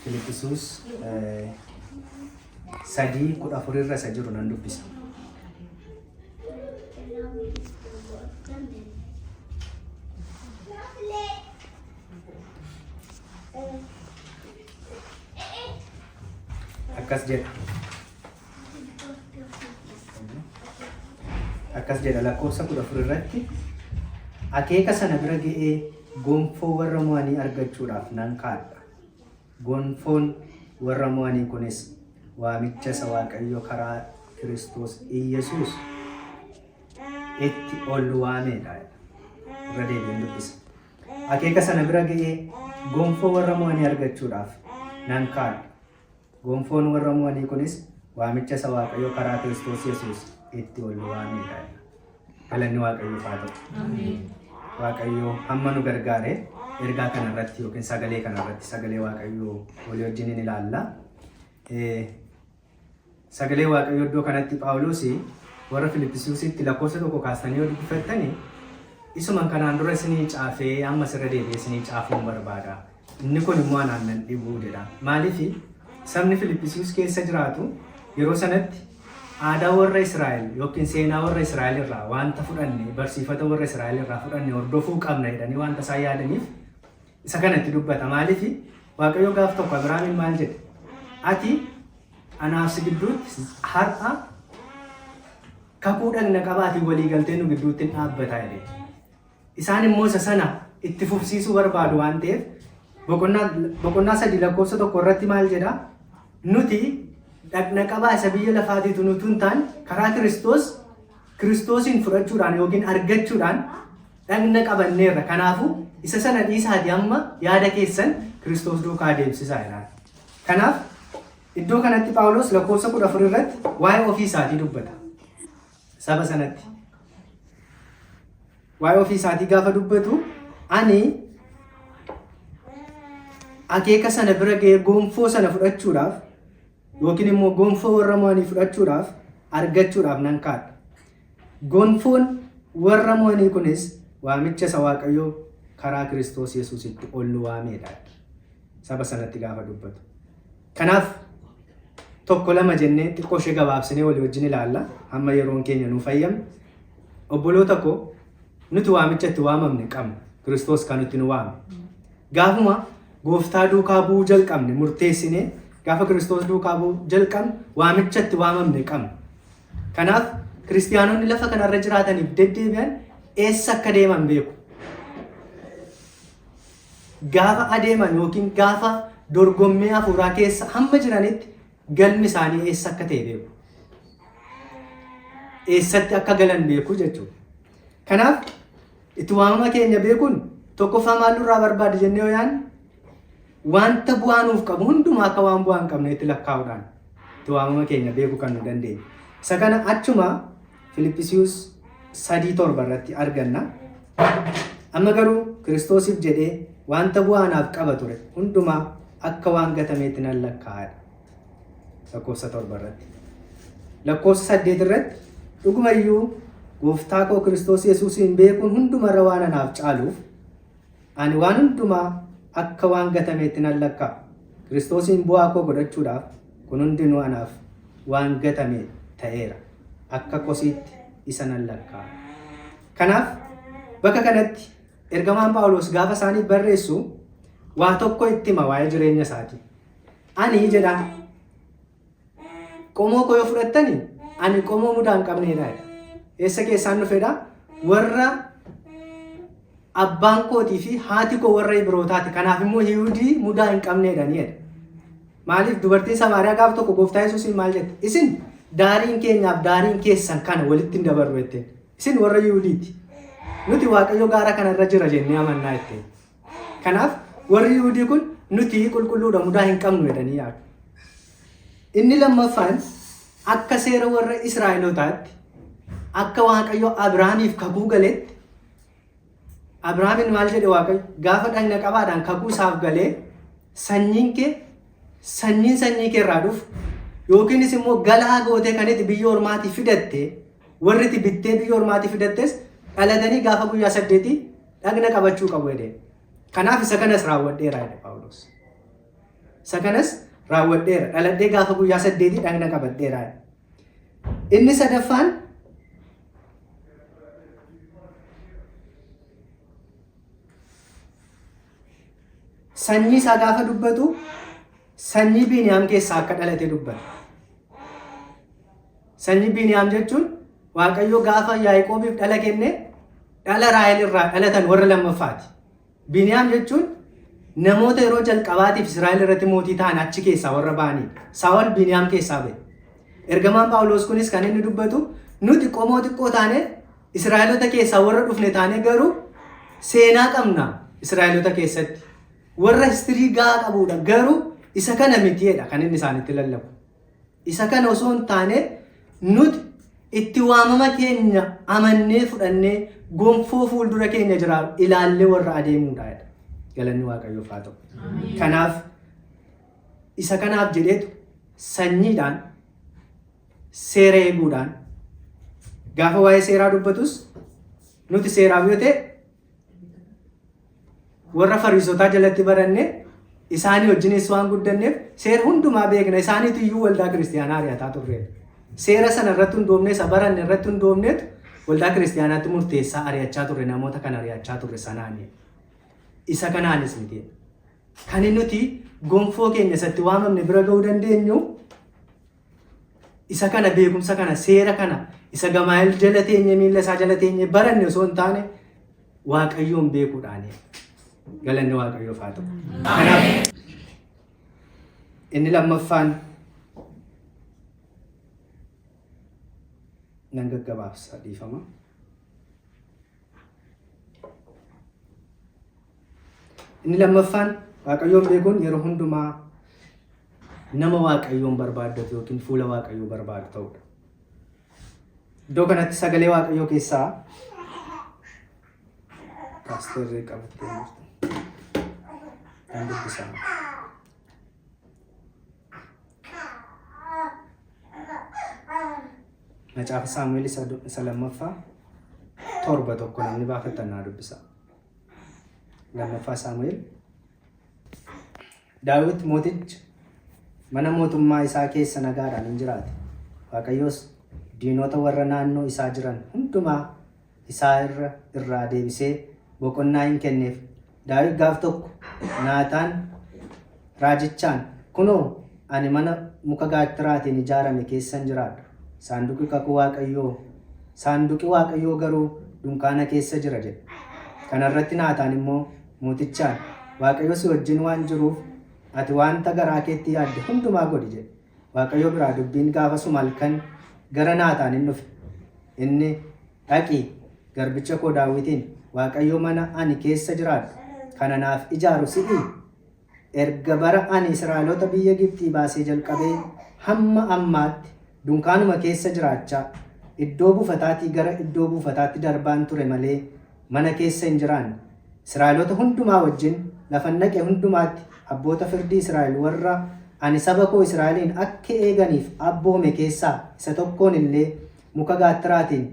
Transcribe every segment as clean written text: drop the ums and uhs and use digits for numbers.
Filiphisius sadii kudha afur irra isa jiru nan dubbisa. Akkas jedha lakkoofsa kudha afur irratti akeeka sana bira ga'ee gonfoo warra mo'anii argachuudhaaf nan kaadha. Gonfoon warra mo'anii kunis waamicha isa Waaqayyo karaa Kiristoos Iyyesuus itti ol waamedha. Irra deebiin dubbisa. Akeeka sana bira ga'ee gonfoo warra mo'anii argachuudhaaf nan kaadha. Gonfoon warra mo'anii kunis waamicha isa Waaqayyo karaa Kiristoos Iyyesuus itti ol waamedha. Galanni Waaqayyoof haa ta'u. Waaqayyo hamma nu gargaare ergaa kana irratti yookiin sagalee kana irratti sagalee Waaqayyoo walii wajjin ni ilaalla. Sagalee Waaqayyoo iddoo kanatti Phaawulos warra Filiphisiusitti lakkoofsa tokko kaastanii yoo dubbifattani isuman kanaan dura isinii caafee amma sirra deebi'ee isinii caafuun barbaada. Inni kun immoo anaan nan dhibuu jedha. Maaliif sabni Filiphisius keessa jiraatu yeroo sanatti aadaa warra Israa'el yookiin seenaa warra Israa'el irraa wanta fudhanne barsiifata warra Israa'el irraa fudhanne hordofuu qabna jedhanii wanta isaan yaadaniif isa kanatti dubbata. Maaliif Waaqayyo gaaf tokko Abrahaamiin maal jedhe? Ati anaaf si gidduutti har'a kakuu dhagna qabaatii walii galtee nu gidduutti dhaabbataa jedhe. Isaan immoo isa sana itti fufsiisuu barbaadu waan ta'eef boqonnaa 3 lakkoofsa 1 irratti maal jedha? Nuti dhagna qabaa isa biyya lafaatiitu nuti hin taane karaa Kiristoosin fudhachuudhaan yookiin argachuudhaan dhagna qabanneerra. Kanaafuu isa sana dhiisaatii amma yaada keessan Kiristoos duukaa deemsisaa jedha. Kanaaf iddoo kanatti Phaawulos lakkoofsa 14 irratti waa'ee ofii isaatii dubbata. Saba sanatti waa'ee ofii isaatii gaafa dubbatu ani akeeka sana bira ga'ee gonfoo sana fudhachuudhaaf yookiin immoo gonfoo warra mo'anii fudhachuudhaaf argachuudhaaf nan kaadha. Gonfoon warra mo'anii kunis waamicha isa Waaqayyoo karaa Kiristoos Yesuusitti ol waamedha. Saba sanatti gaafa dubbatu. Kanaaf tokko lama jennee xiqqoo ishee gabaabsinee walii wajjin ilaalla. Hamma yeroon keenya nuu fayyamne. Obboloota koo nuti waamicha itti waamamne qabna. Kiristoos kan nuti nu waame. Gaafuma Gooftaa duukaa bu'uu jalqabne murteessinee gaafa Kiristoos duukaa bu'uu jalqabne waamicha itti waamamne qabna. Kanaaf kiristiyaanonni lafa kanarra jiraataniif deddeebi'an eessa akka deeman beeku. Gaafa adeeman yookiin gaafa dorgommii hafuuraa keessa hamma jiranitti galmi isaanii eessa akka ta'e beeku. Eessatti akka galan beeku jechuudha. Kanaaf itti waamama keenya beekuun tokkoffaa maal nurraa barbaada jennee yoo yaadne wanta bu'aa nuuf qabu hundumaa akka waan bu'aa hin qabneetti lakkaa'uudhaan itti waamama keenya beekuu kan nu dandeenyu. Isa kana achuma Filiphisius 3:7 irratti arganna. Amma garuu Kiristoosiif jedhee wanta bu'aa naaf qaba ture hundumaa akka waan gatameetti nan lakkaa'adha. Lakkoofsa 7 irratti. Lakkoofsa 8 irratti dhugumayyuu Gooftaa koo Kiristoos Yesuusiin beekuun hundumarra waan anaaf caaluuf ani waan hundumaa akka waan gatameetti nan lakkaa'a. Kiristoosiin bu'aa koo godhachuudhaaf kun hundinuu anaaf waan gatame ta'eera. Akka kosiitti isa nan lakkaa'a. Kanaaf bakka kanatti ergamaan Phaawulos gaafa isaanii barreessu waa tokko itti hima waa'ee jireenya isaatii. Ani jedhaan qomoo koo yoo fudhattani ani qomoo mudaa hin qabneedha. Eessa keessaan dhufedha? Warra abbaan kootii fi haati koo warra Ibrootaati. Kanaaf immoo Yihuudii mudaa hin qabneedha ni jedha. Maaliif dubartiin Samaariyaa gaafa tokko Gooftaa Yesuusiin maal jette? Isin daariin keenyaaf daariin keessan kana walitti hin dabarru jetteen. Isin warra Yihuudiiti. Nuti Waaqayyo gaara kanarra jira jennee amannaa jetteen. Kanaaf warri Yihuudii kun nuti qulqulluudha mudaa hin qabnu jedhanii yaadu. Inni lammaffaan akka seera warra Israa'elootaatti akka Waaqayyo Abrahaamiif kakuu galetti Abrahaamiin maal jedhe Waaqayyo gaafa dhagna qabaadhaan kakuu isaaf galee sanyiin sanyii kee irraa dhufu yookiinis immoo galaa gootee kan itti biyya ormaatii fidatte warri itti bittee biyya ormaatii fidattes dhalatanii gaafa guyyaa 8 dhagna qabachuu qabu jedhe. Kanaaf isa kanas raawwadheera jedhe Phaawulos. Sakanas raawwadheera. Dhaladhee gaafa guyyaa 8 dhagna qabadheera. Inni sadaffaan sanyii isaa gaafa dubbatu sanyii Biniyaam keessaa akka dhalate dubbata. Sanyii Biniyaam jechuun Waaqayyo gaafa Yaaqoobiif dhala kenne dhala Raahel irraa dhalatan warra lammaffaati. Biniyaam jechuun namoota yeroo jalqabaatiif Israa'el irratti mootii ta'an achi keessaa warra ba'anidha. Saa'ol Biniyaam keessaa ba'e. Ergamaan Phaawulos kunis kan inni dubbatu nuti qomoo xiqqoo taane Israa'elota keessaa warra dhufne taane garuu seenaa qabna Israa'elota keessatti. Warra histirii gahaa qabudha garuu isa kana mitiidha kan inni isaanitti lallabu. Isa kana osoo hin taane nuti itti waamama keenya amannee fudhannee gonfoo fuuldura keenya jiraatu ilaallee warra adeemuudha. Galanni Waaqayyoof haa ta'u. Kanaaf isa kanaaf jedheetu sanyiidhaan seera eeguudhaan gaafa waa'ee seeraa dubbatus nuti seeraaf yoo ta'e warra Fariisotaa jalatti baranne isaanii wajjinis waan guddanneef seera hundumaa beekna. Isaaniitu iyyuu waldaa kiristiyaanaa ari'ataa turre. Seera sana irratti hundoofne isa baranne irratti hundoofneetu waldaa kiristiyaanaatti murteessaa ari'achaa turre, namoota kana ari'achaa turre sanaani. Isa kanaanis miti. Kan nuti gonfoo keenya isatti waamamne bira ga'uu dandeenyu isa kana beekumsa kana seera kana isa Gamaa'eel jala teenye miilla isaa jala teenye baranne osoo hin taane Waaqayyoon beekuudhaani. Galanni Waaqayyoof haa ta'u. Kanaaf inni lammaffaan nan gaggabaabsa dhiifama. Inni lammaffaan Waaqayyoon beekuun yeroo hundumaa nama Waaqayyoon barbaaddatu yookiin fuula Waaqayyoo barbaadu ta'udha. Iddoo kanatti sagalee Waaqayyoo keessaa paasterri qabattee jirtu. Kan dubbisan. Macaafa Saamu'eel isa lammaffaa 7:1 namni baafatan naa dubbisa. Lammaffaa Saamu'eel. Daawit mootichi mana mootummaa isaa keessa nagaadhaan hin jiraate. Waaqayyoos diinota warra naannoo isaa jiran hundumaa isaa irraa deebisee boqonnaa hin kenneef. Daawit gaaf tokko Naataan raajichaan kunoo ani mana muka gaattiraatiin ijaarame keessan jiraadha. Saanduqi kakuu Waaqayyoo saanduqi Waaqayyoo garuu dunkaana keessa jira jedhe. Kana irratti Naataan immoo mootichaan Waaqayyo si wajjin waan jiruuf ati wanta garaa keetti yaadde hundumaa godhi jedhe. Waaqayyo biraa dubbiin gaafasuma halkan gara Naataan hin dhufe. Inni dhaqii garbicha koo Daawitiin Waaqayyo mana ani keessa jiraadhu kana naaf ijaaru si'ii. Erga bara ani Israa'eloota biyya Gibxii baasee jalqabee hamma ammaatti dunkaanuma keessa jiraachaa iddoo buufataatii gara iddoo buufataatti darbaan ture malee mana keessa hin jiraanne. Israa'eloota hundumaa wajjin lafa naqe hundumaatti abboota firdii Israa'el warra ani saba koo Israa'eliin akka eeganiif abboome keessaa isa tokkoon illee muka gaattiraatiin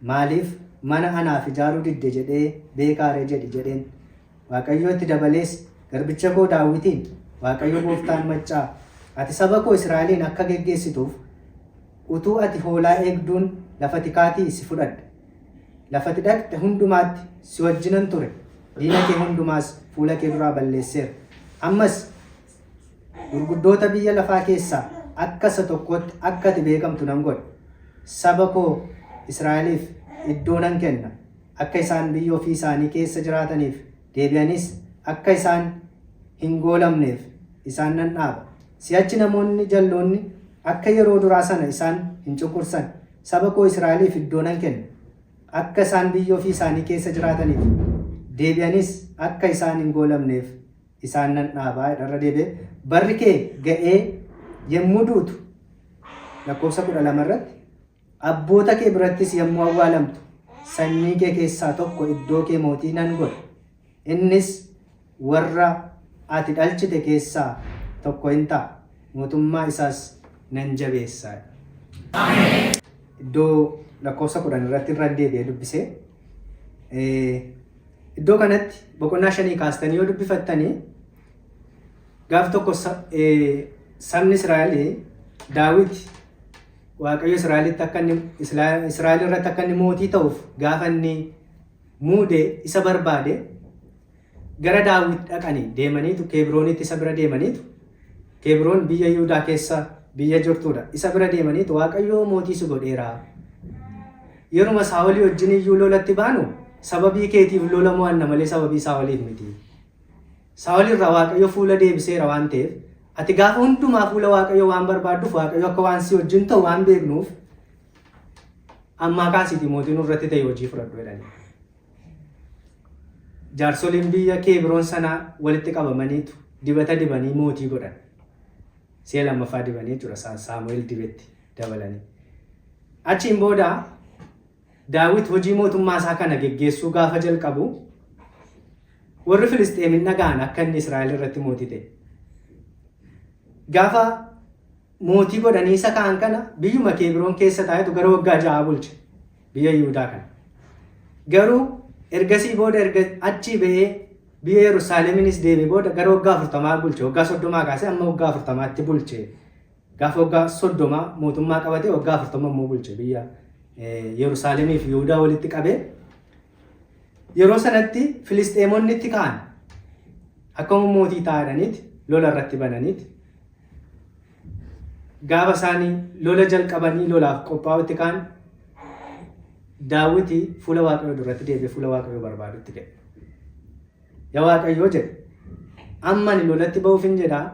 maaliif mana anaaf ijaaruu didde jedhee beekaaree jedhi jedheen. Waaqayyo itti dabalees garbicha koo Daawitiin Waaqayyo gooftaan maccaa ati saba koo Israa'eliin akka geggeessituuf utuu ati hoolaa eegduun lafa tikaatii si fudhadhe. Lafati dhaqxe hundumaatti si wajjinan ture. Diina kee hundumaas fuula kee duraa balleesseera. Ammas gurguddoota biyya lafaa keessaa akka isa tokkotti akka ati beekamtu nan godha. Saba koo Israa'eliif iddoo nan kenna. Akka isaan biyya ofii isaanii keessa jiraataniif deebi'anis akka isaan hin goolamneef isaan nan dhaaba. Si'achi namoonni jalloonni akka yeroo duraa sana isaan hin cunqursan. Saba koo Israa'eliif iddoo nan kenna. Akka isaan biyya ofii isaanii keessa jiraataniif deebi'anis akka isaan hin goolamneef isaan nan dhaabaa. Irra deebi'ee barri kee ga'ee yommuu duutu lakkoofsa 12 irratti abboota kee birattis yommuu awwaalamtu sanyii kee keessaa tokko iddoo kee mootii nan godha. Innis warra ati dhalchite keessaa tokko hin ta'a. Mootummaa isaas nan jabeessa. Iddoo lakkoofsa 10 irratti irra deebi'ee dubbisee iddoo kanatti boqonnaa 5 kaastanii yoo dubbifattanii gaaf tokko sabni Israa'el Daawit Waaqayyo Israa'elitti akka inni Israa'el irratti akka inni mootii ta'uuf gaafa inni muude isa barbaade gara Daawit dhaqanii deemaniitu Kebroonitti isa bira deemaniitu Kebroon biyya Yihuudaa keessa biyya jirtudha. Isa bira deemaniitu Waaqayyo mootii si godheera. Yeruma Saa'olii wajjin iyyuu lolatti baanu sababii keetiif lola mo'anna malee sababii Saa'oliif miti. Saa'ol irraa Waaqayyo fuula deebiseera waan ta'eef ati gaafa hundumaa fuula Waaqayyo waan barbaadduuf Waaqayyo akka waan si wajjin ta'u waan beeknuuf ammaa kaasiiti mootiin irratti ta'e hojii fudhadhu jedhanii. Jaarsoliin biyya Kebroon sanaa walitti qabamaniitu dibata dibanii mootii godhan. Si'a lammaffaa dibanii jechuudha Saamu'eel dibetti dabalanii. Achiin booda Daawit hojii mootummaa isaa kana geggeessuu gaafa jalqabu warri Filisxeemin dhaga'an akka inni Israa'el irratti mootii ta'e. Gaafa mootii godhanii isa kaan kana biyyuma Kebroon keessa taa'etu gara waggaa 6 bulche biyya Yihuudaa kana. Garuu ergasii booda achii ba'ee biyya Yerusaaleminis deebi'ee booda gara waggaa 40 bulche. Waggaa 30 kaasee amma waggaa 40tti bulche. Gaafa waggaa 30 mootummaa qabatee waggaa 40 immoo bulche biyya Yerusaalemii fi Yihuudaa walitti qabee. Yeroo sanatti Filisxeemonni itti ka'an akkuma mootii ta'aniiti lola irratti bananiiti. Gaafa isaanii lola jalqabanii lolaaf qophaa'utti ka'an Daawit fuula Waaqayyoo duratti deebi'ee fuula Waaqayyoo barbaadutti ga'e. Yaa Waaqayyoo jedhe amma ani lolatti ba'uuf hin jedhaa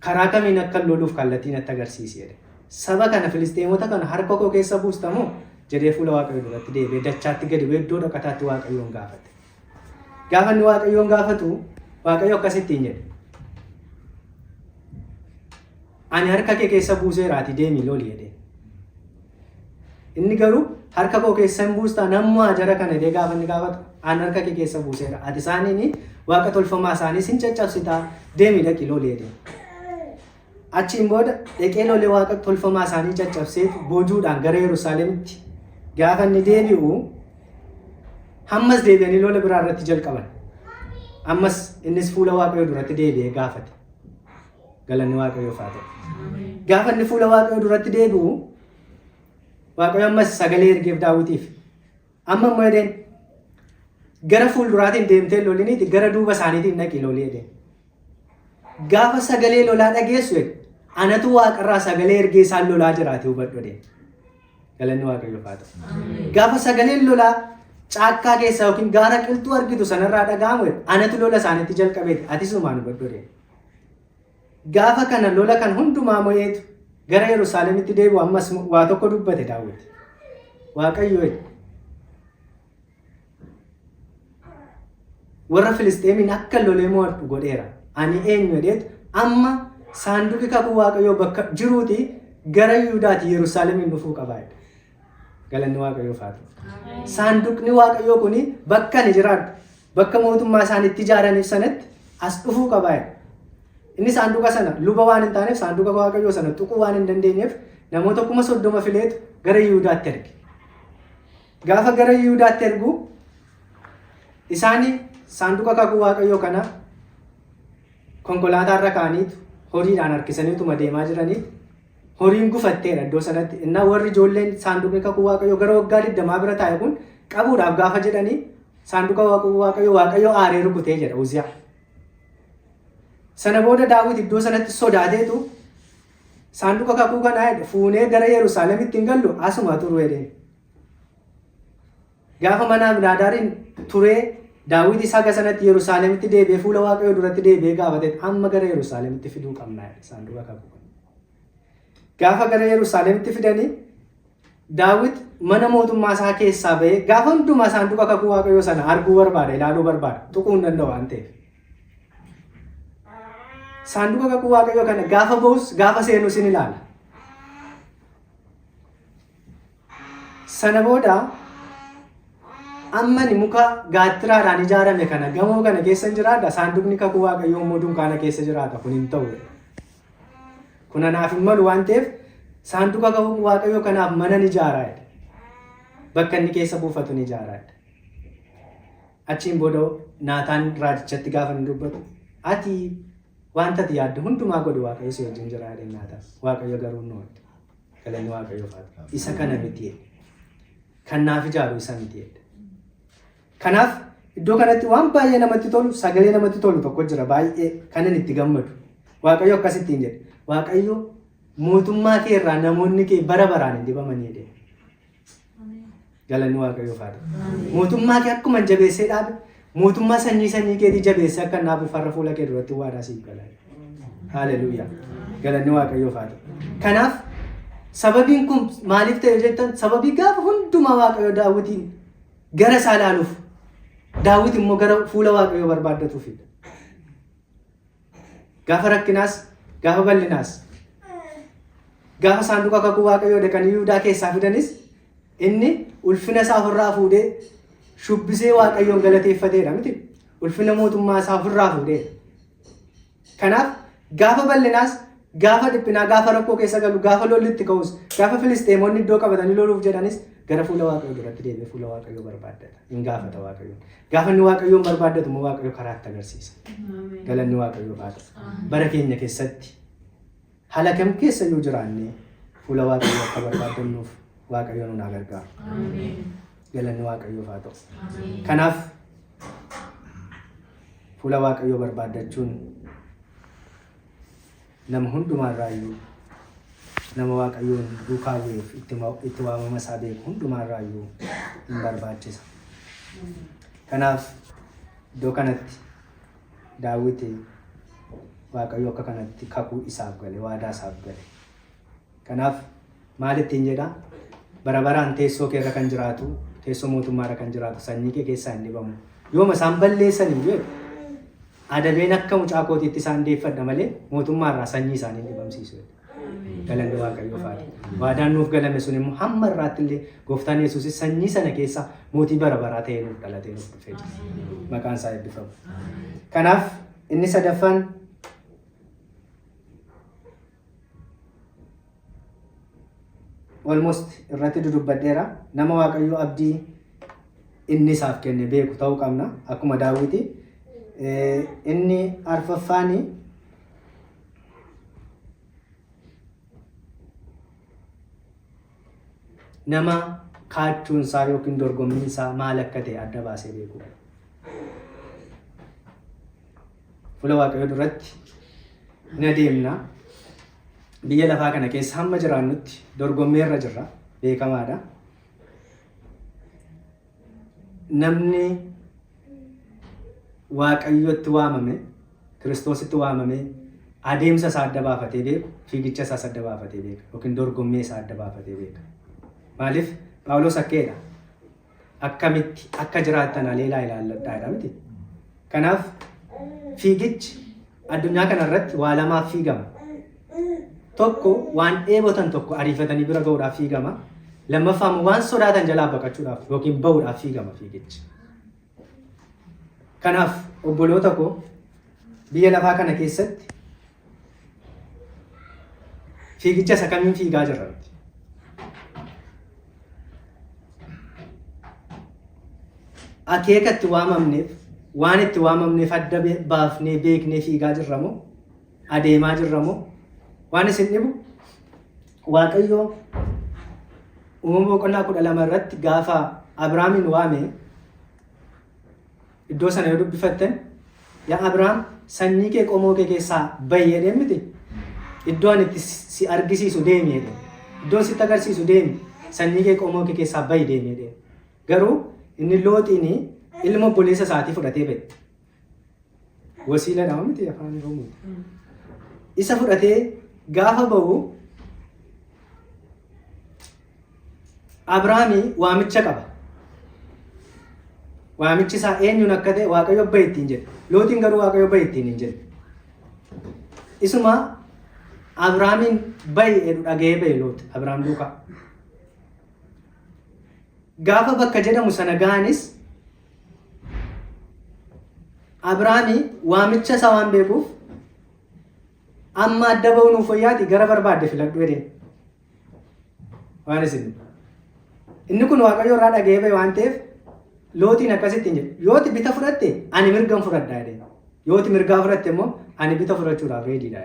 karaa kamiin akka loluuf kallattii natti agarsiisi jedhe. Saba kana Filisxeemota kana harka koo keessa buustamoo jedhee fuula Waaqayyoo duratti deebi'ee dachaatti gadi bu'ee iddoo dhaqataatti Waaqayyoon gaafate. Gaafa inni Waaqayyoon gaafatu Waaqayyo akkasittiin jedhe. Ani harka kee keessa buuseeraati deemii loli jedhe. Inni garuu harka koo keessa hin buustaa nammoo ajara kana jedhee gaafa inni gaafatu ani harka kee keessa buuseera. Ati isaaniin waaqa tolfamaa isaaniis hin caccabsitaa deemii dhaqi loli jedhe. Achiin booda dhaqee lolee waaqa tolfamaa isaanii caccabsee boojuudhaan gara Yerusaalemitti gaafa inni deebi'u hammas deebi'anii lola biraa irratti jalqaban. Ammas innis fuula Waaqayyoo duratti deebi'ee gaafate. Galanni Waaqayyoof haa ta'u. Gaafa inni fuula Waaqayyoo duratti deebi'u Waaqayyo ammas sagalee ergeef Daawitiif. Amma immoo jedheen gara fuulduraatiin deemtee loliniiti gara duuba isaaniitiin dhaqi lolee jedheen. Gaafa sagalee lolaa dhageessu anatu Waaqarraa sagalee ergee isaan lolaa jiraate hubadhu jedheen. Galanni Waaqayyoof haa ta'u. Gaafa sagaleen lolaa caakkaa keessaa yookiin gaara qilxuu argitu sanarraa dhaga'amu anatu lola isaaniitti jalqabeeti atis numaan hubadhu jedheen. Gaafa kana lola kan hundumaa mo'eetu gara Yerusaalemitti deebi'u ammas waa tokko dubbate Daawit. Waaqayyo warra Filisxeemiin akka lolee mo'adhu godheera. Ani eenyu jedheetu amma saanduqi kakuu Waaqayyoo bakka jiruuti gara Yihuudaatti Yerusaalemiin dhufuu qaba. Galanni Waaqayyoof haa ta'u. Saanduqni Waaqayyoo kuni bakka ani jiraadhu bakka mootummaa isaaniitti ijaaraniif sanatti as dhufuu qaba. Inni saanduqa sana luba waan hin taaneef saanduqa Waaqayyoo sana tuquu waan hin dandeenyeef namoota 30 fileetu gara Yihuudaatti erge. Gaafa gara Yihuudaatti ergu isaanii saanduqa kakuu Waaqayyoo kana konkolaataa irra kaaniitu horiidhaan harkisaniituma deemaa jiraniitu horiin gufatteera iddoo sanatti. Innaa warri ijoolleen saanduqni kakuu Waaqayyoo gara waggaa 20 bira taa'e kun qabuudhaaf gaafa jedhanii saanduqa Waaqayyoo aaree rukutee jedha Uziyaa. Sana booda Daawit iddoo sanatti sodaateetu saanduqa kakuu kanaa fuunee gara Yerusaalemitti hin gallu asuma turu jedheen. Gaafa mana Abinaadaariin turee Daawit isa sanatti Yerusaalemitti deebi'ee fuula Waaqayyoo duratti deebi'ee gaafate amma gara Yerusaalemitti fiduu qabnaa saanduqa kakuu. Gaafa gara Yerusaalemitti fidanii Daawit mana mootummaa isaa keessaa ba'ee gaafa hundumaa saanduqa kakuu Waaqayyoo sana arguu barbaada ilaaluu barbaada tuquu hin danda'u waan ta'eef. Saanduqa kakuu Waaqayyoo kana gaafa ba'us gaafa seenus in ilaala. Sana booda amma ni muka gaattiraadhaan ijaarame kana gamoo kana keessa hin jiraata saanduqni kakuu Waaqayyoo immoo dunkaana keessa jiraata kun hin ta'u. Kun anaaf hin malu waan ta'eef saanduqa kakuu Waaqayyoo kanaaf mana ni ijaaraa. Bakka inni keessa buufatu ni ijaaraa. Achiin booda Naataan raajichatti gaafa inni dubbatu ati wanta ati yaaddu hundumaa godhu Waaqayyo si wajjin jira jedheenyaata. Waaqayyo garuu nu wadde. Galanni Waaqayyo faata. Isa kana miti kan naaf ijaaru isa miti. Kanaaf iddoo kanatti waan baay'ee namatti tolu, sagalee namatti tolu tokko jira baay'ee kanan itti gammadu. Waaqayyo akkasittiin jedhe. Waaqayyo mootummaa kee irraa namoonni kee bara baraan hin dibamanii jedhe. Galanni Waaqayyo faata. Mootummaa kee akkuma jabeessee dhaabe, mootummaa sanyii keetii jabeessee akka naafu farra fuula kee duratti waadaa siif gala. Haleluuyaa. Galanni Waaqayyo faata. Kanaaf sababiin kun maaliif ta'e jettan sababii gaafa hundumaa Waaqayyo Daawitiin gara isaa ilaaluuf Daawit immoo gara fuula Waaqayyo barbaaddatuufidha. Gaafa rakkinaas, gaafa bal'inaas, gaafa saanduqa kakuu Waaqayyoo dhaqanii Yihuudaa keessaa fidanis inni ulfina isaa ofirraa fuudhee shubbisee Waaqayyoon galateeffateedha miti. Ulfina mootummaa isaa ofirraa fuudheedha. Kanaaf gaafa bal'inaas, gaafa dhiphinaa, gaafa rakkoo keessa galu, gaafa lolli itti ka'us, gaafa Filisxeemonni iddoo qabatanii loluuf jedhanis gara fuula Waaqayyoo duratti deebi'ee fuula Waaqayyoo barbaaddata. Hin gaafata Waaqayyoon. Gaafa inni Waaqayyoon barbaaddatu immoo Waaqayyo karaatti agarsiisa. Galanni Waaqayyoo faata. Bara keenya keessatti haala kam keessa yoo jiraanne fuula Waaqayyoo akka barbaaddannuuf Waaqayyo nu gargaaru. Galanni Waaqayyoo faata. Kanaaf fuula Waaqayyoo barbaaddachuun nama hundumaarraayyuu nama Waaqayyoon duukaa bu'eef itti waamama isaa beeku hundumaarraayyuu hin barbaachisa. Kanaaf iddoo kanatti Daawit Waaqayyo akka kanatti kakuu isaaf gale, waadaa isaaf gale. Kanaaf maal ittiin jedha? Bara baraan teessoo kee irra kan jiraatu, teessoo mootummaa irra kan jiraatu, sanyii kee keessaa hin dhibamu. Yooma isaan balleessanii jedhu adabeen akka mucaa kootiitti isaan deeffadha malee mootummaa irraa sanyii isaanii hin dhibamsiisu. Galanni Waaqayyoo faata. Waadaan nuuf galame sun immoo hamma irraatti illee Gooftaan Yesuusis sanyii sana keessa mootii bara baraa ta'ee nuuf dhalatee nuuf dhufee jira. Maqaan isaa eebbifamu. Kanaaf inni sadaffaan almost irratti dudubbadheera. Nama Waaqayyoo abdii inni isaaf kenne beeku ta'uu qabna. Akkuma Daawiti. Inni arfaffaanii nama kaachuun isaa yookiin dorgommiin isaa maal akka ta'e adda baasee beeku. Fuula Waaqayyoo duratti ni adeemna. Biyya lafaa kana keessa hamma jiraannutti dorgommii irra jirra. Beekamaadha. Namni Waaqayyootti waamame, Kiristoositti waamame adeemsa isaa adda baafatee beeku, fiigicha isaas adda baafatee beeka yookiin dorgommii isaa adda baafatee beeka. Maaliif Phaawulos akkeedha. Akkamitti akka jiraattan aleelaa ilaalladhaadha miti. Kanaaf fiigichi addunyaa kana irratti waa lamaaf fiigama. Tokko waan dheebotan tokko ariifatanii bira ga'uudhaaf fiigama. Lammaffaan waan sodaatan jalaa baqachuudhaaf yookiin ba'uudhaaf fiigama fiigichi. Kanaaf obboloota koo biyya lafaa kana keessatti fiigicha isa kamiin fiigaa jirra? Akeeka itti waamamneef, waan itti waamamneef adda baafnee beeknee fiigaa jirra moo? Adeemaa jirra moo? Waan isin dhibu Waaqayyoo uumama boqonnaa 12 irratti gaafa Abrahaamin waame iddoo sana yoo dubbifattan yaa Abrahaam sanyii kee qomoo kee keessaa bahi jedhee miti. Iddoo ani itti si argisiisu deemi jedhe. Iddoo sitti agarsiisu deemi. Sanyii kee qomoo kee keessaa bahi deemi jedhe. Garuu inni Looxiin ilma obboleessa isaatii fudhatee ba'e. Wasiiladha miti afaan Oromoo. Isa fudhatee gaafa ba'u Abrahaami waamicha qaba. Waamichi isaa eenyuun akka ta'e Waaqayyo bahi ittiin jedhe. Looxiin garuu Waaqayyo bahi ittiin hin jedhe. Isuma Abrahaamin bahi jedhu dhaga'ee bahe Looxi Abrahaam duukaa. Gaafa bakka jedhamu sana ga'anis Abrahaami waamicha isaa waan beekuuf amma adda ba'uu nuuf fayyaati gara barbaadde filadhu jedheen. Waan isin inni kun Waaqayyo irraa dhaga'ee bahe waan ta'eef Looxiin akkasitti hin jedhu. Yooti bita fudhatte ani mirgan fudhadhaa jedheen. Yooti mirgaa fudhatte immoo ani bita fudhachuudhaaf reediidha.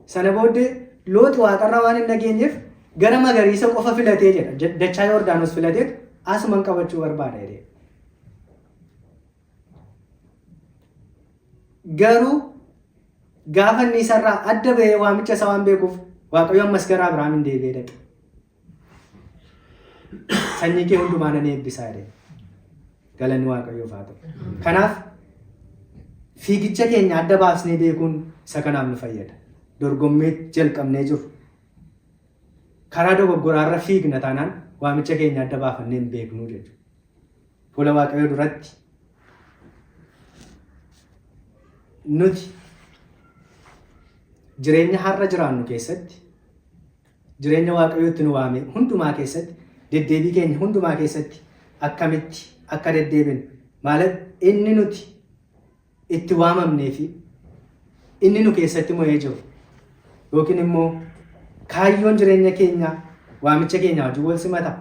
Sana booddee Looxi waaqarraa waan hin dhageenyeef gara magariisa qofa filatee jedha. Dachaa Yordaanos filateet asuman qabachuu barbaada jedhee. Garuu gaafa inni isarraa adda ba'ee waamicha isa waan beekuuf Waaqayyo ammas gara Abrahaamiin deebi'ee dhaqe. Sanyii kee hundumaa nan eebbisaa jedhee. Galanni Waaqayyoof haa ta'u. Kanaaf fiigicha keenya adda baasnee beekuun isa kanaaf nu fayyada. Dorgommee jalqabnee jiru. Karaa dogoggoraarra fiigna taanaan waamicha keenya adda baafannee hin beeknu jechuudha. Fuula Waaqayyoo duratti nuti jireenya har'a jiraannu keessatti jireenya Waaqayyootti nu waame hundumaa keessatti deddeebii keenya hundumaa keessatti akkamitti akka deddeebinu maalat inni nuti itti waamamnee fi inni nu keessatti mo'ee jiru yookiin immoo kaayyoon jireenya keenya waamicha keenya wajjin wal simata.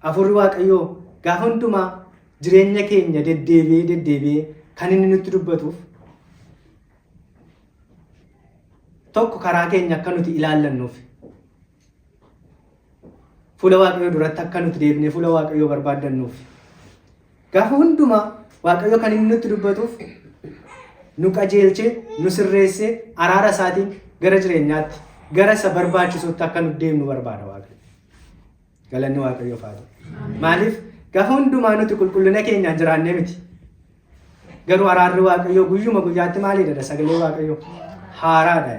Hafuurri Waaqayyoo gaafa hundumaa jireenya keenya deddeebi'ee kan inni nutti dubbatuuf tokko karaa keenya akka nuti ilaallannuuf fuula Waaqayyoo duratti akka nuti deebinee fuula Waaqayyoo barbaaddannuuf gaafa hundumaa Waaqayyoo kan inni nutti dubbatuuf nu qajeelchee nu sirreessee araara isaatiin gara jireenyaatti gara isa barbaachisutti akka nuti deemnu barbaada Waaqayyo. Galanni Waaqayyoof haa ta'u. Maaliif gaafa hundumaa nuti qulqullina keenyaan jiraannee miti. Garuu araarri Waaqayyoo guyyuma guyyaatti maalidha? Sagalee Waaqayyoo haaraadha.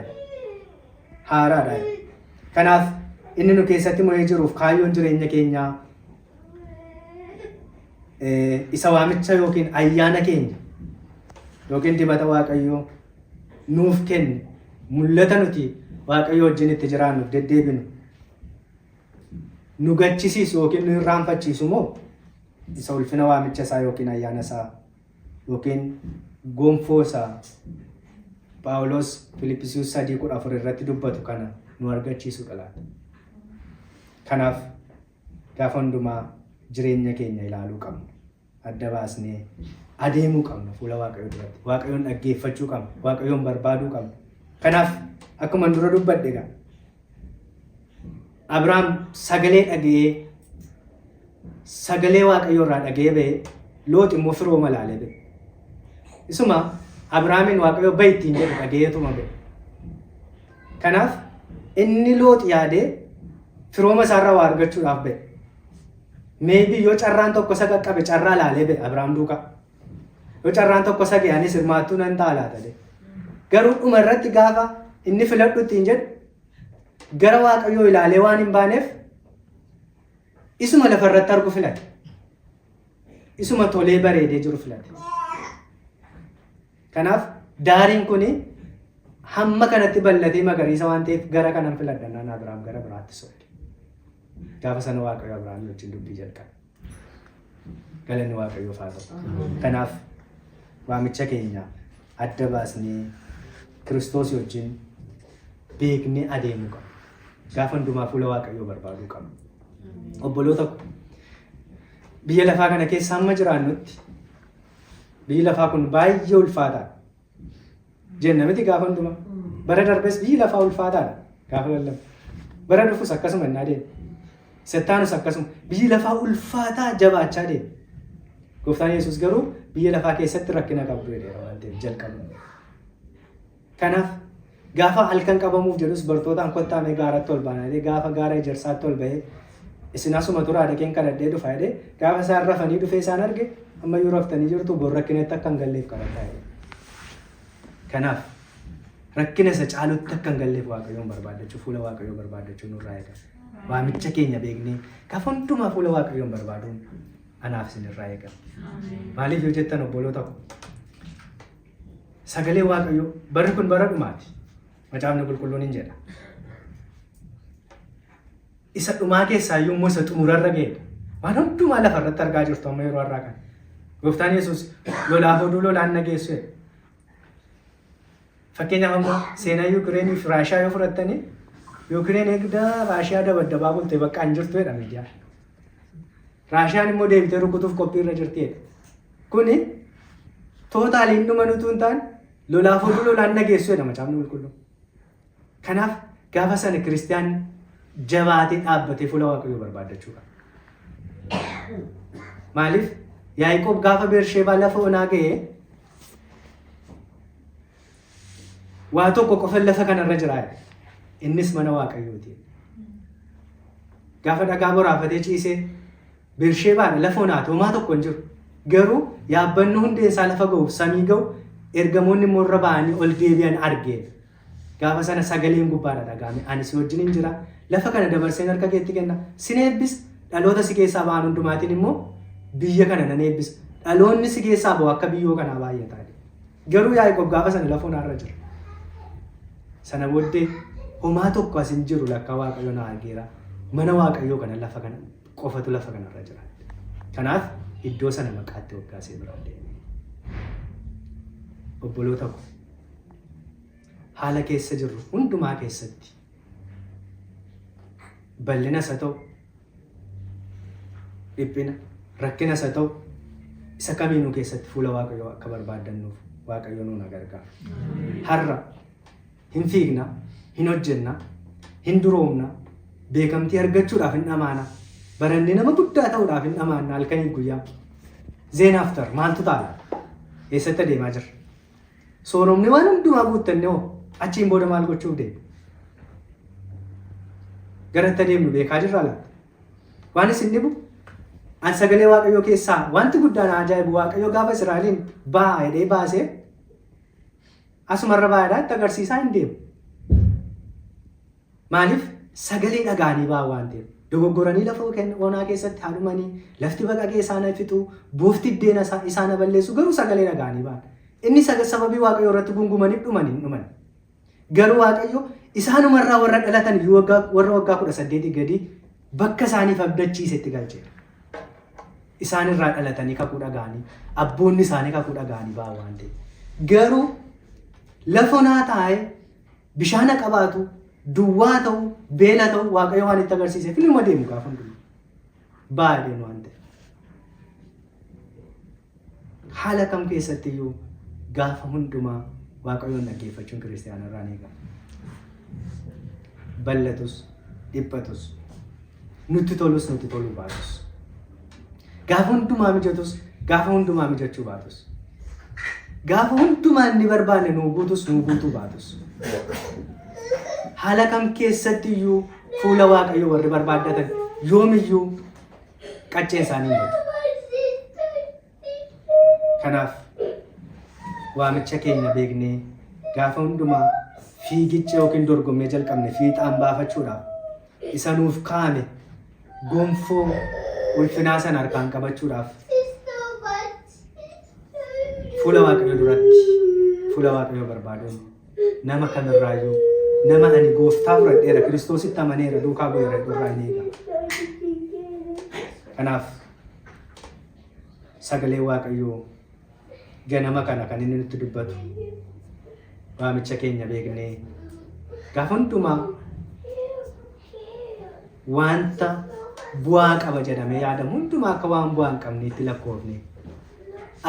Haaraadha. Kanaaf inni nu keessatti mo'ee jiruuf kaayyoon jireenya keenyaa isa waamicha yookiin ayyaana keenya yookiin dibata Waaqayyoo nuuf kenne mul'ata nuti Waaqayyoo wajjin itti jiraannuuf deddeebinu nu gachisiisu yookiin nu irraanfachiisu moo isa ulfina waamicha isaa yookiin ayyaana isaa yookiin gonfoo isaa Phaawulos Filiphisius 3:14 irratti dubbatu kana nu argachiisudha laata. Kanaaf gaafa hundumaa jireenya keenya ilaaluu qabna. Adda baasnee adeemuu qabna fuula Waaqayyoo duratti. Waaqayyoon dhaggeeffachuu qabna. Waaqayyoon barbaaduu qabna. Kanaaf akkuma dura dubbadhe egaa Abrahaam sagalee dhaga'ee sagalee Waaqayyoo irraa dhaga'ee ba'ee Looxi immoo firooma laalee ba'e. Isuma Abrahaamin Waaqayyoo ba'i ittiin jedhu dhaga'eetuma ba'e. Kanaaf inni Looxi yaadee firooma isaarraa waa argachuudhaaf ba'e. Maybe yoo carraan tokko isa qaqqabe carraa laalee ba'e Abrahaam duukaa. Yoo carraan tokko isa ga'anis hirmaattuu nan ta'a laata jedhe. Garuu dhuma irratti gaafa inni filadhu ittiin jedhu gara Waaqayyoo ilaalee waan hin baaneef isuma lafarratti argu filate. Isuma tolee bareedee jiru filate. Kanaaf daariin kun hamma kanatti bal'atee magariisa waan ta'eef gara kanan filadhannaan Abrahaam gara biraatti soode. Gaafa sana Waaqayyo Abrahaam wajjin dubbii jalqabe. Galanni Waaqayyoof haa ta'u. Kanaaf waamicha keenya adda baasnee Kiristoos wajjin beeknee adeemuu qabna. Gaafa hundumaa fuula Waaqayyoo barbaaduu qabna. Obboloota ko biyya lafaa kana keessa hamma jiraannutti biyyi lafaa kun baay'ee ulfaataadha. Jenna miti gaafa hundumaa. Bara darbes biyyi lafaa ulfaataadha. Gaafa lallabu. Bara dhufus akkasuma hin adeemu. Settaanus akkasuma biyyi lafaa ulfaataa jabaachaa deema. Gooftaan Yesuus garuu biyya lafaa keessatti rakkina qabdu jedheera waan ta'eef jalqabu. Kanaaf gaafa halkan qabamuuf jedhus bartootaan kottaamee gaaratti ol baanee gaafa gaara ejersaatti ol bahee isin asuma turaa dhaqeen kadhadhee dhufa jedhee gaafa isaan rafanii dhufee isaan arge amma yoo raftanii jirtu bor rakkinetti akka hin galleef kadhadhaa jedhe. Kanaaf rakkina isa caalutti akka hin galleef Waaqayyoon barbaadachuu fuula Waaqayyoo barbaadachuu nurraa eegama. Waamicha keenya beeknee gaafa hundumaa fuula Waaqayyoon barbaaduun anaaf isinirraa eegama. Maaliif yoo jettan obboloota ko sagalee Waaqayyoo barri kun bara dhumaati. Macaafni qulqulluun hin jedha. Isa dhumaa keessaa yommuu isa xumurarra ga'edha. Waan hundumaa lafarratti argaa jirtu amma yeroo har'aa kana. Gooftaan Yesuus lolaaf oduu lolaan nageessu jedha. Fakkeenyaaf ammoo seenaa Yuukireenii fi Raashiyaa yoo fudhattanii Yuukireen eegdaa Raashiyaa dabaddabaa bultee bakka hin jirtu jedha miidiyaa. Raashiyaan immoo deebitee rukutuuf qophii irra jirti jedha. Kuni tootaaliin dhuma nutu hin taane lolaaf oduu lolaan nageessu jedha macaafni qulqulluu. Kanaaf gaafa sana kiristiyaanni jabaatee dhaabbatee fuula waaqayyoo barbaadachuudha. Maaliif Yaaqoob gaafa Bersheebaa lafa onaa ga'ee waa tokko qofa lafa kanarra jira. Innis mana waaqayyooti. Gaafa dhagaa boraafatee ciisee Bersheebaan lafa onaati homaa tokko hin jiru. Garuu yaabbanni hundee isaa lafa ga'uuf samii ga'u ergamoonni immoo irra ba'anii ol deebi'an argee. Gaafa sana sagaleen gubbaadha dhaga'ame. Ani si wajjin hin jira. Lafa kana dabarseen harka keetti kenna. Sin eebbis dhaloota si keessaa ba'an hundumaatiin immoo biyya kana nan eebbisa. Dhaloonni si keessaa ba'u akka biyyoo kanaa baay'ata. Garuu Yaaqoob gaafa sana lafa onaarra jira. Sana booddee homaa tokko as hin jiru lakka waaqayyo na argeera. Mana waaqayyoo kana lafa kana qofatu lafa kanarra jira. Kanaaf iddoo sana maqaatti waggaasee biraan deeme. Obboloota ko haala keessa jirru hundumaa keessatti bal'inas haa ta'u dhiphina rakkinas haa ta'u isa kamiinuu keessatti fuula waaqayyoo akka barbaaddannuuf waaqayyo nu gargaara. Har'a hin fiigna, hin hojjenna, hin duroomna, beekamtii argachuudhaaf hin dhamaana. Barannee nama guddaa ta'uudhaaf hin dhamaanna halkanii guyyaa. Zeenaaf tar maaltu taala? Eessatti adeemaa jirra? Sooromni waan hundumaa guuttanne hoo achiin booda maal gochuuf deema? Garatti adeemnu beekaa jirra laata? Waan isin dhibu? An sagalee waaqayyoo keessaa wanti guddaan ajaa'ibu waaqayyoo gaafa Israa'eliin ba'aa jedhee baasee asumarra baay'aadhaatti agarsiisaa hin deemu. Maaliif? Sagalee dhagaanii ba'aa waan ta'eef. Dogoggoranii lafa onaa keessatti haadhumanii lafti baqaqee isaan fixuu boofti iddeena isaan balleessu garuu sagalee dhagaanii ba'an. Inni sababii waaqayyoo irratti gungumaniif dhuman. Garuu waaqayyo isaanumarraa warra dhalatan warra waggaa 18 gadi bakka isaaniif abdachiisetti galcheera. Isaanirraa dhalatanii kakuu dhagaanii abboonni isaanii kakuu dhagaanii ba'aa waan ta'eef. Garuu lafa onaa taa'ee bishaan qabaatu duwwaa ta'u beela ta'u waaqayyo waan itti agarsiiseef ilma deemu gaafa hundumaa baay'een waan ta'eef. Haala kam keessatti iyyuu gaafa hundumaa waaqayyoon dhaggeeffachuun kiristaanarraa ni eegama. Bal'atus dhiphatus nutti tolus nutti toluu baatus gaafa hundumaa mijatus gaafa hundumaa mijachuu baatus gaafa hundumaa inni barbaanne nuu guutus nuu guutuu baatus haala kam keessatti iyyuu fuula waaqayyoo warri barbaaddatan yoomiyyuu qacceen isaanii hin badu. Kanaaf waamicha keenya beeknee gaafa hundumaa fiigicha yookiin dorgommee jalqabne fiixaan baafachuudhaaf isa nuuf kaa'ame gonfoo ulfinaa sana harkaan qabachuudhaaf fuula waaqayyoo duratti fuula waaqayyoo barbaaduun nama kamirraayyuu nama ani gooftaa fudhadheera kiristoositti amaneera duukaa bu'eera irraa hin eega. Kanaaf sagalee waaqayyoo ganama kana kan inni nutti dubbatu waamicha keenya beeknee gaafa hundumaa wanta bu'aa qaba jedhamee yaadamu hundumaa akka waan bu'aa hin qabneetti lakkoofne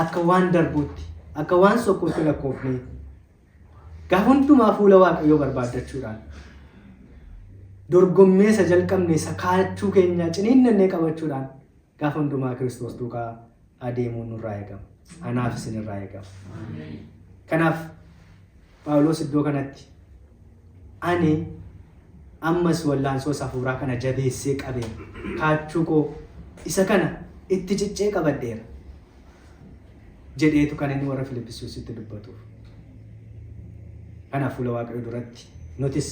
akka waan darbuutti akka waan sokkuutti lakkoofne gaafa hundumaa fuula waaqayyoo barbaaddachuudhaan dorgommee isa jalqabne isa kaachuu keenya ciniinnannee qabachuudhaan gaafa hundumaa Kiristoos duukaa adeemuun nurraa eegama. Anaaf isinirraa eegama. Kanaaf Phaawulos iddoo kanatti ani ammas wallaansoo hafuuraa kana jabeessee qabee kaachuu koo isa kana itti ciccee qabadheera jedheetu kan inni warra Filiphisiisitti dubbatuuf. Kanaaf fuula waaqayyoo duratti nutis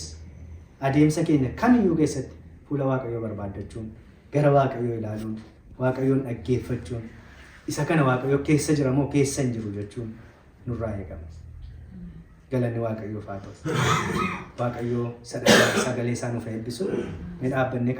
adeemsa keenya kamiyyuu keessatti fuula waaqayyoo barbaaddachuun gara waaqayyoo ilaaluun waaqayyoon dhaggeeffachuun isa kana waaqayyoo keessa jira moo keessa hin jiru jechuun nurraa eegama. Galanni waaqayyoof haa ta'u. Waaqayyoo sagalee isaa nuuf eebbisu ni dhaabbannee